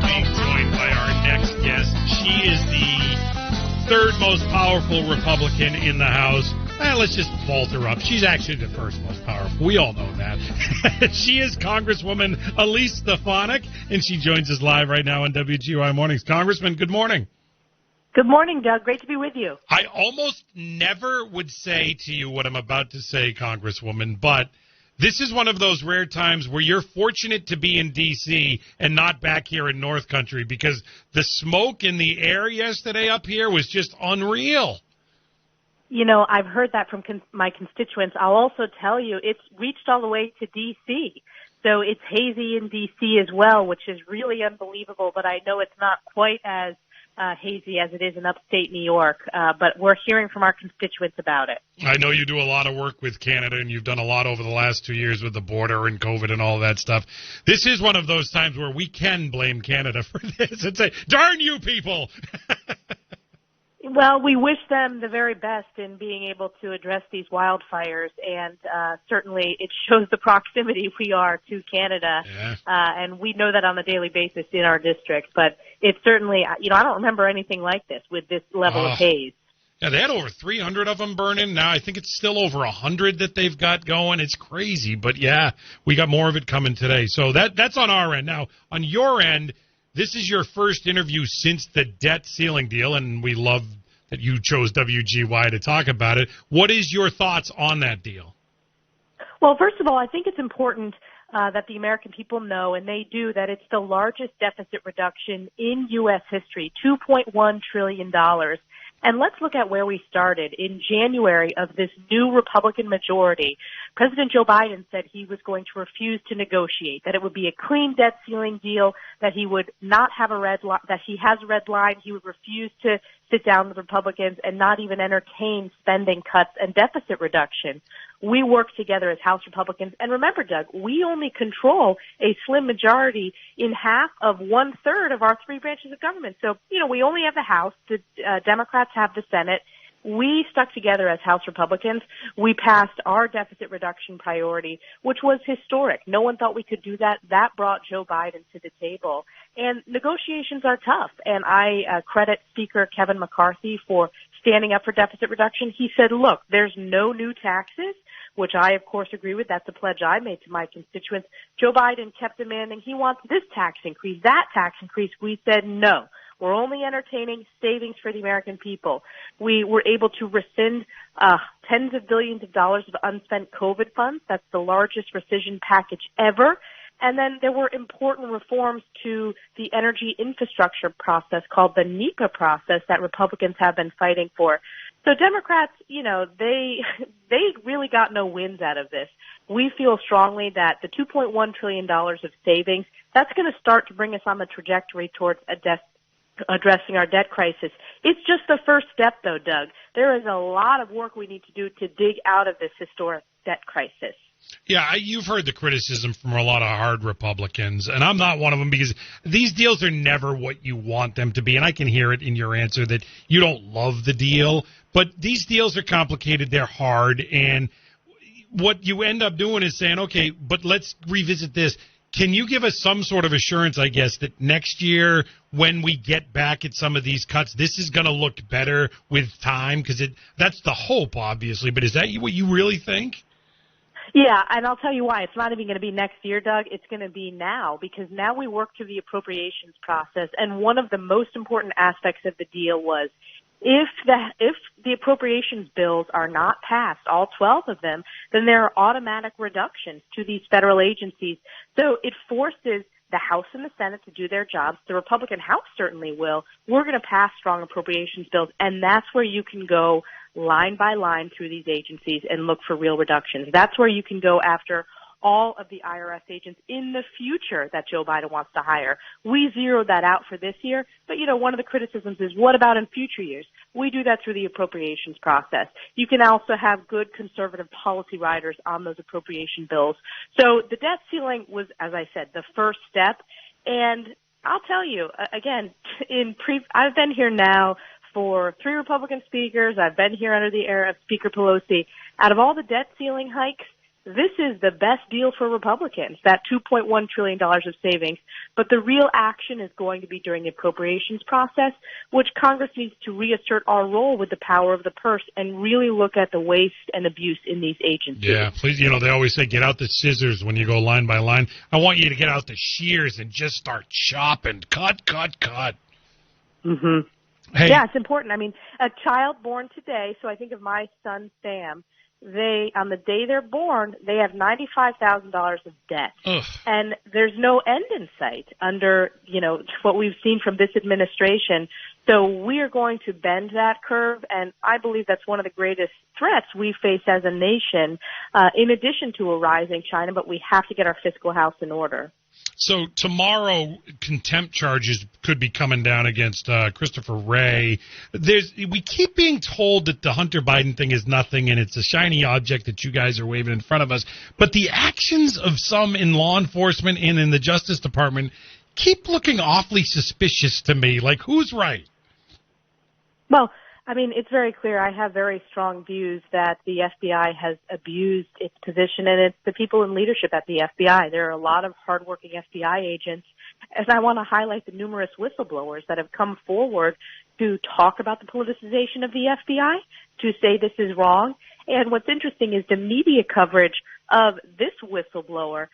being joined by our next guest. She is the third most powerful Republican in the House. Let's just vault her up. She's actually the first most powerful. We all know that. She is Congresswoman Elise Stefanik, and she joins us live right now on WGY Mornings. Congressman, good morning. Good morning, Doug. Great to be with you. I almost never would say to you what I'm about to say, Congresswoman, but this is one of those rare times where you're fortunate to be in D.C. and not back here in North Country, because the smoke in the air yesterday up here was just unreal. You know, I've heard that from my constituents. I'll also tell you it's reached all the way to D.C., so it's hazy in D.C. as well, which is really unbelievable, but I know it's not quite as hazy as it is in upstate New York, but we're hearing from our constituents about it. I know you do a lot of work with Canada, and you've done a lot over the last 2 years with the border and COVID and all that stuff. This is one of those times where we can blame Canada for this and say, darn you people! Well, we wish them the very best in being able to address these wildfires, and certainly it shows the proximity we are to Canada, and we know that on a daily basis in our district. But it's certainly, I don't remember anything like this with this level of haze. Yeah, they had over 300 of them burning. Now I think it's still over 100 that they've got going. It's crazy, but yeah, we got more of it coming today. So that's on our end. Now, on your end, this is your first interview since the debt ceiling deal, and we love that you chose WGY to talk about it. What is your thoughts on that deal? Well, first of all, I think it's important that the American people know, and they do, that it's the largest deficit reduction in U.S. history, $2.1 trillion. And let's look at where we started. In January of this new Republican majority, President Joe Biden said he was going to refuse to negotiate, that it would be a clean debt ceiling deal, that he would not have a red line, that he has a red line, he would refuse to sit down with Republicans and not even entertain spending cuts and deficit reduction. We work together as House Republicans. And remember, Doug, we only control a slim majority in half of 1/3 of our three branches of government. So, we only have the House. The Democrats have the Senate. We stuck together as House Republicans. We passed our deficit reduction priority, which was historic. No one thought we could do that. That brought Joe Biden to the table. And negotiations are tough. And I credit Speaker Kevin McCarthy for standing up for deficit reduction. He said, look, there's no new taxes, which I, of course, agree with. That's a pledge I made to my constituents. Joe Biden kept demanding he wants this tax increase, that tax increase. We said no. We're only entertaining savings for the American people. We were able to rescind tens of billions of dollars of unspent COVID funds. That's the largest rescission package ever. And then there were important reforms to the energy infrastructure process called the NEPA process that Republicans have been fighting for. So Democrats, they really got no wins out of this. We feel strongly that the $2.1 trillion of savings, that's going to start to bring us on the trajectory towards addressing our debt crisis. It's just the first step, though, Doug. There is a lot of work we need to do to dig out of this historic debt crisis. Yeah, you've heard the criticism from a lot of hard Republicans, and I'm not one of them, because these deals are never what you want them to be, and I can hear it in your answer that you don't love the deal, but these deals are complicated, they're hard, and what you end up doing is saying, okay, but let's revisit this. Can you give us some sort of assurance, I guess, that next year when we get back at some of these cuts, this is going to look better with time? Because that's the hope, obviously, but is that what you really think? Yeah, and I'll tell you why. It's not even going to be next year, Doug. It's going to be now, because now we work through the appropriations process, and one of the most important aspects of the deal was if the appropriations bills are not passed, all 12 of them, then there are automatic reductions to these federal agencies. So it forces the House and the Senate to do their jobs. The Republican House certainly will. We're going to pass strong appropriations bills, and that's where you can go line by line through these agencies and look for real reductions. That's where you can go after all of the IRS agents in the future that Joe Biden wants to hire. We zeroed that out for this year, but one of the criticisms is, what about in future years? We do that through the appropriations process. You can also have good conservative policy riders on those appropriation bills. So the debt ceiling was, as I said, the first step. And I'll tell you, again, I've been here now for 3 Republican speakers. I've been here under the era of Speaker Pelosi. Out of all the debt ceiling hikes, this is the best deal for Republicans, that $2.1 trillion of savings. But the real action is going to be during the appropriations process, which Congress needs to reassert our role with the power of the purse and really look at the waste and abuse in these agencies. Yeah, please, they always say get out the scissors when you go line by line. I want you to get out the shears and just start chopping. Cut. Mm-hmm. Hey. Yeah, it's important. I mean, a child born today, so I think of my son Sam, on the day they're born, they have $95,000 of debt. Ugh. And there's no end in sight under, what we've seen from this administration. So we are going to bend that curve, and I believe that's one of the greatest threats we face as a nation, in addition to a rising China, but we have to get our fiscal house in order. So tomorrow, contempt charges could be coming down against Christopher Wray. We keep being told that the Hunter Biden thing is nothing and it's a shiny object that you guys are waving in front of us. But the actions of some in law enforcement and in the Justice Department keep looking awfully suspicious to me. Like, who's right? Well, I mean, it's very clear. I have very strong views that the FBI has abused its position, and it's the people in leadership at the FBI. There are a lot of hardworking FBI agents, and I want to highlight the numerous whistleblowers that have come forward to talk about the politicization of the FBI, to say this is wrong. And what's interesting is the media coverage of this whistleblower.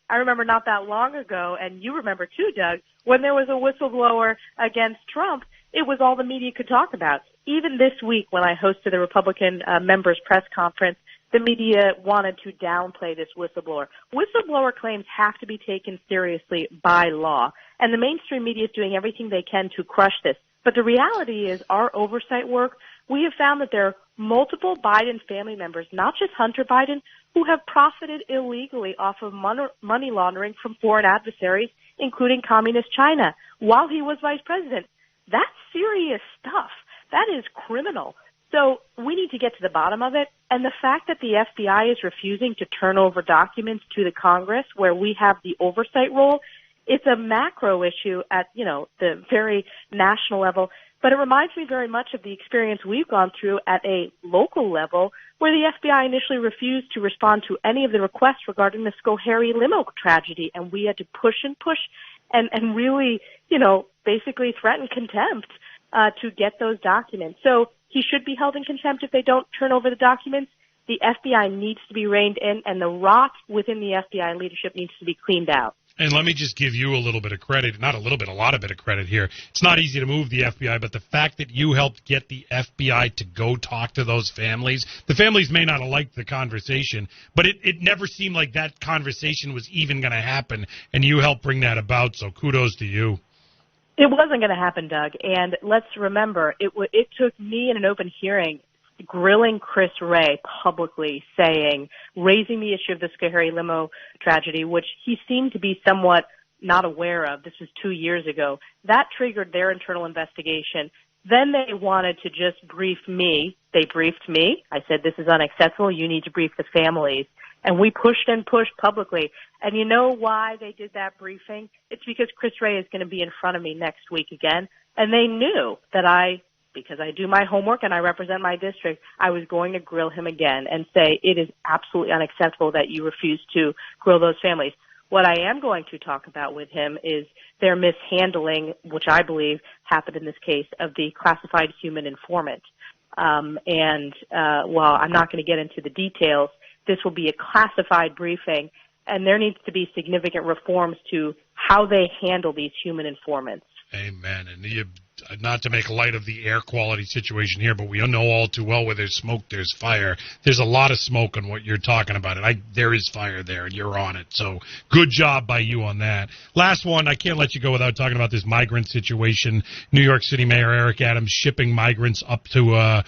I remember not that long ago, and you remember too, Doug, when there was a whistleblower against Trump, it was all the media could talk about. Even this week when I hosted the Republican members' press conference, the media wanted to downplay this whistleblower. Whistleblower claims have to be taken seriously by law, and the mainstream media is doing everything they can to crush this. But the reality is our oversight work, we have found that there are multiple Biden family members, not just Hunter Biden, who have profited illegally off of money laundering from foreign adversaries, including communist China, while he was vice president. That's serious stuff. That is criminal. So we need to get to the bottom of it. And the fact that the FBI is refusing to turn over documents to the Congress where we have the oversight role, it's a macro issue at, the very national level. But it reminds me very much of the experience we've gone through at a local level where the FBI initially refused to respond to any of the requests regarding the Schoharie limo tragedy. And we had to push and really, basically threaten contempt to get those documents. So he should be held in contempt if they don't turn over the documents. The FBI needs to be reined in, and the rot within the FBI leadership needs to be cleaned out. And let me just give you a little bit of credit, not a little bit, a lot of bit of credit here. It's not easy to move the FBI, but the fact that you helped get the FBI to go talk to those families, the families may not have liked the conversation, but it never seemed like that conversation was even going to happen, and you helped bring that about, so kudos to you. It wasn't going to happen, Doug, and let's remember, it took me in an open hearing grilling Chris Wray publicly, raising the issue of the Schoharie limo tragedy, which he seemed to be somewhat not aware of. This was 2 years ago. That triggered their internal investigation. Then they wanted to just brief me. They briefed me. I said, this is unacceptable. You need to brief the families. And we pushed and pushed publicly. And you know why they did that briefing? It's because Chris Wray is going to be in front of me next week again. And they knew that because I do my homework and I represent my district, I was going to grill him again and say it is absolutely unacceptable that you refuse to grill those families. What I am going to talk about with him is their mishandling, which I believe happened in this case, of the classified human informant. While I'm not going to get into the details, this will be a classified briefing, and there needs to be significant reforms to how they handle these human informants. Amen. And not to make light of the air quality situation here, but we know all too well where there's smoke, there's fire. There's a lot of smoke on what you're talking about. There is fire there, and you're on it. So good job by you on that. Last one, I can't let you go without talking about this migrant situation. New York City Mayor Eric Adams shipping migrants up to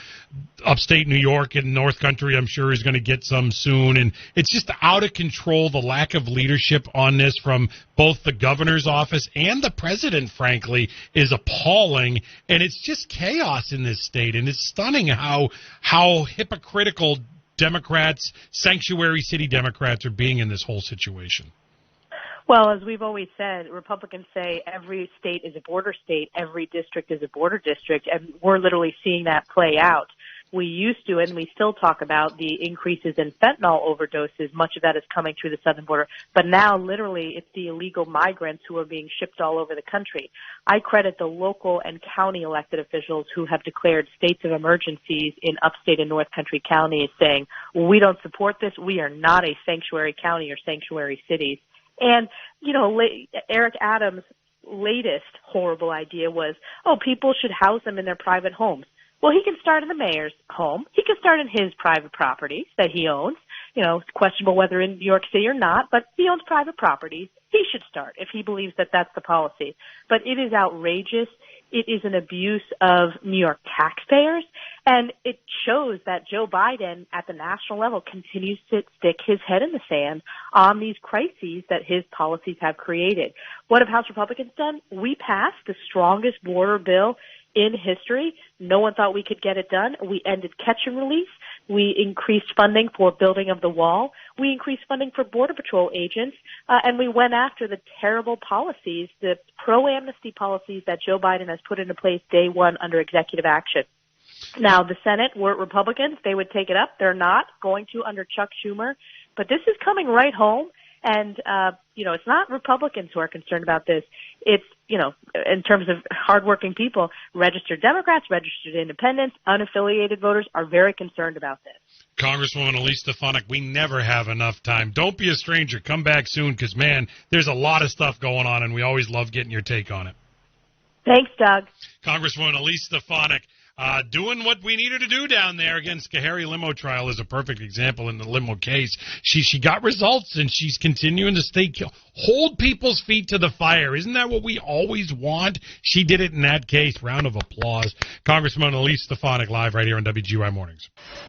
upstate New York and North Country. I'm sure he's going to get some soon. And it's just out of control, the lack of leadership on this from both the governor's office and the president, frankly, is appalling. And it's just chaos in this state. And it's stunning how hypocritical Democrats, sanctuary city Democrats, are being in this whole situation. Well, as we've always said, Republicans say every state is a border state, every district is a border district, and we're literally seeing that play out. We used to, and we still talk about the increases in fentanyl overdoses. Much of that is coming through the southern border. But now, literally, it's the illegal migrants who are being shipped all over the country. I credit the local and county elected officials who have declared states of emergencies in upstate and North Country counties saying, we don't support this. We are not a sanctuary county or sanctuary cities. And, Eric Adams' latest horrible idea was, people should house them in their private homes. Well, he can start in the mayor's home. He can start in his private properties that he owns. It's questionable whether in New York City or not, but he owns private properties. He should start if he believes that that's the policy. But it is outrageous. It is an abuse of New York taxpayers, and it shows that Joe Biden at the national level continues to stick his head in the sand on these crises that his policies have created. What have House Republicans done? We passed the strongest border bill in history. No one thought we could get it done. We ended catch and release. We increased funding for building of the wall. We increased funding for Border Patrol agents, and we went after the terrible policies, the pro-amnesty policies that Joe Biden has put into place day one under executive action. Now, the Senate, were it Republicans, they would take it up. They're not going to under Chuck Schumer. But this is coming right home. And, it's not Republicans who are concerned about this. It's, in terms of hardworking people, registered Democrats, registered independents, unaffiliated voters are very concerned about this. Congresswoman Elise Stefanik, we never have enough time. Don't be a stranger. Come back soon because, man, there's a lot of stuff going on, and we always love getting your take on it. Thanks, Doug. Congresswoman Elise Stefanik. Doing what we need her to do down there. Again, Skahari limo trial is a perfect example in the limo case. She got results, and she's continuing to hold people's feet to the fire. Isn't that what we always want? She did it in that case. Round of applause. Congresswoman Elise Stefanik live right here on WGY Mornings.